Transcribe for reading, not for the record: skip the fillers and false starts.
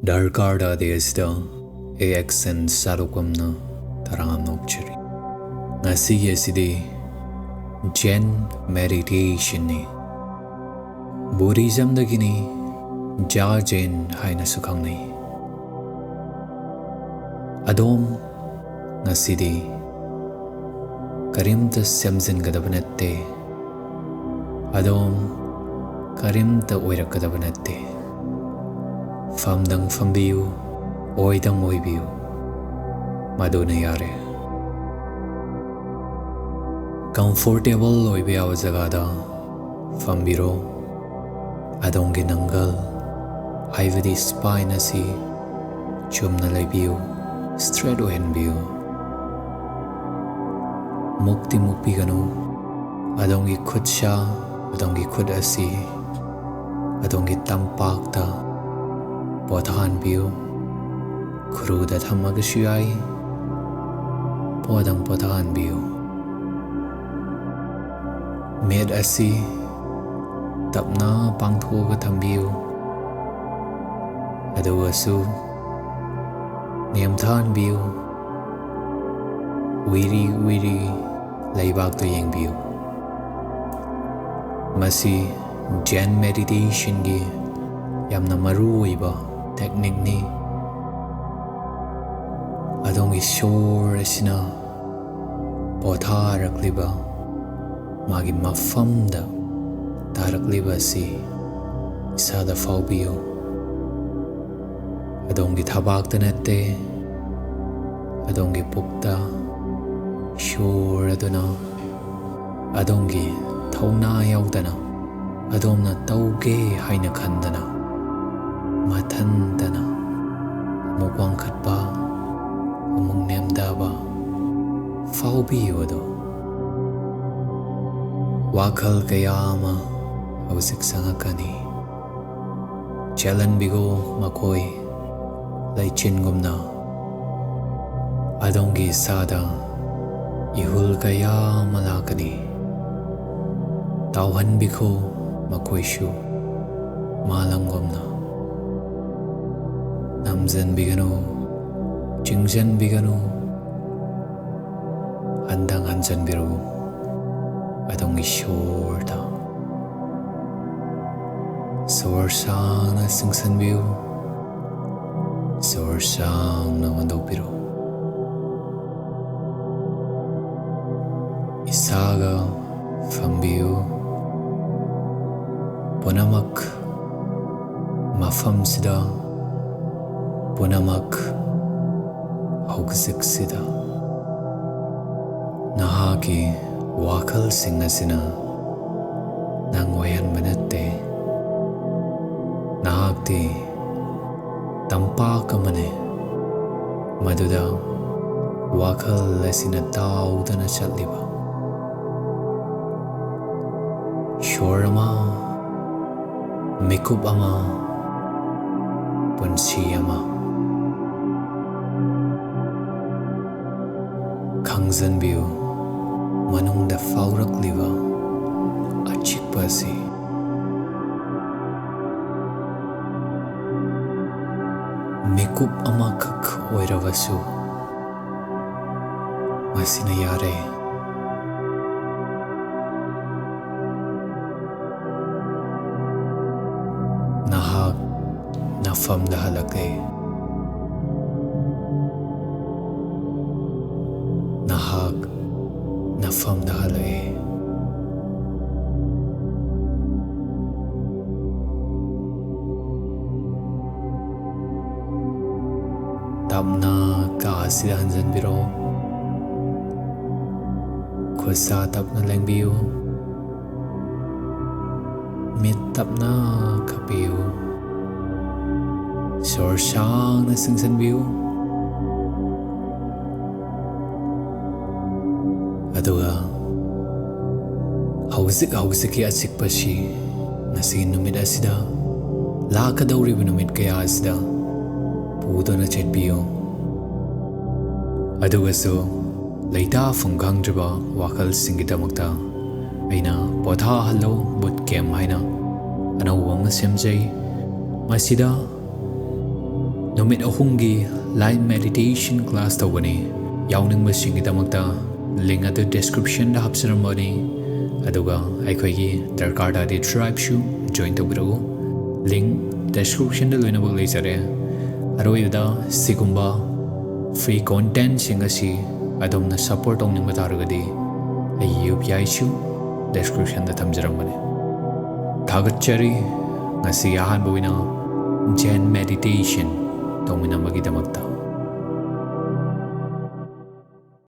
Darkar Desda AXN Sarukamna Taramnokchari Nasi Yesidi Zen Meditation ni Buddhism Dagini Jajen Haina Sukangni Adom Nasidi Karimta Samzin Gadabanate Adom Karimta Oira Gadabanate Famdang fambiu, oidang oibiu, maduna yare. Comfortable oibiaw jagada, fambiro, adongi nangal, haivadi spine asi, chumna laibiu, straight ohenbiu. Mukti mukpiganu, adongi khudsha, adongi khud asi, adongi tampakta, Pothan biu, Kruda Thamagashuyai, Podang Pothan biu. Med asi, Tapna Pangthoga Thambiu, Aduasu, Niamthan biu, Wiri Wiri, Laibak to Yang biu. Masi, Zen meditation gi, Yamna maru iba. Technique ni adongi shore asina potharakliba magi mafamda tarakliba si isada faubiyo adongi thabakta natte adongi pukta shore aduna adongi thauna yaudana adomna tauge haina khandana Mathandana Mukwang Khatpa Among Nemdaba Faubiyo do Wakal Kayama Ausik Sangakani Chalan Bigo Makoi Laichin Gumna Adongi Sada Ihul Kayama Lakani Tauhan Biko Makoi Shu Malang Gumna Namzan bigano, Jingzan bigano, Handang Hanzan biru, Adongi shorta. Sorsang na singsan biu, Sorsang na wando biru. Isaga fambiu, Ponamak, Mafam sida. Punamak Haugsik Sida Nahaki Wakal Singasina Nangwayan Manate Nahakti Tampakamane Maduda Wakal Lesina Taudana Chatliba Shorama Mikubama Punsiyama Kangzan biu manungda faurakliba achikpa si mikup amakak oiravasu masina yare nahak nafamda halake Nahak Nafam Dahale Tapna Kaasida Hanzan Biro Kusa Tapna Langbiu Mit Tapna Kapiu Sorsang na Singsan Biu Aduga Hausiki Asik Pashi Nasi Numid Asida Laka Dauribu Numid Kaya Asida Pudo na Chet Biyo Aduga so Laita Fungkang Driba Wakal Singita Mukta Aina Potha Hallo Bootcamp Haina Anawang Semjay Masida नुमित अहुंगी live meditation class तौबनी यावनिंगबसिंगीदमक्ता link अदु description दा हapsirambani aduga aikoigi darkar dadi tribe shu join tobiro link description da loinabak leisare aroida sigumba free content singasi adumna support ongning tarugadi ai UPI shu description da thamjarambani thagachari ngasi ahan boina Zen meditation tongminambagidamagta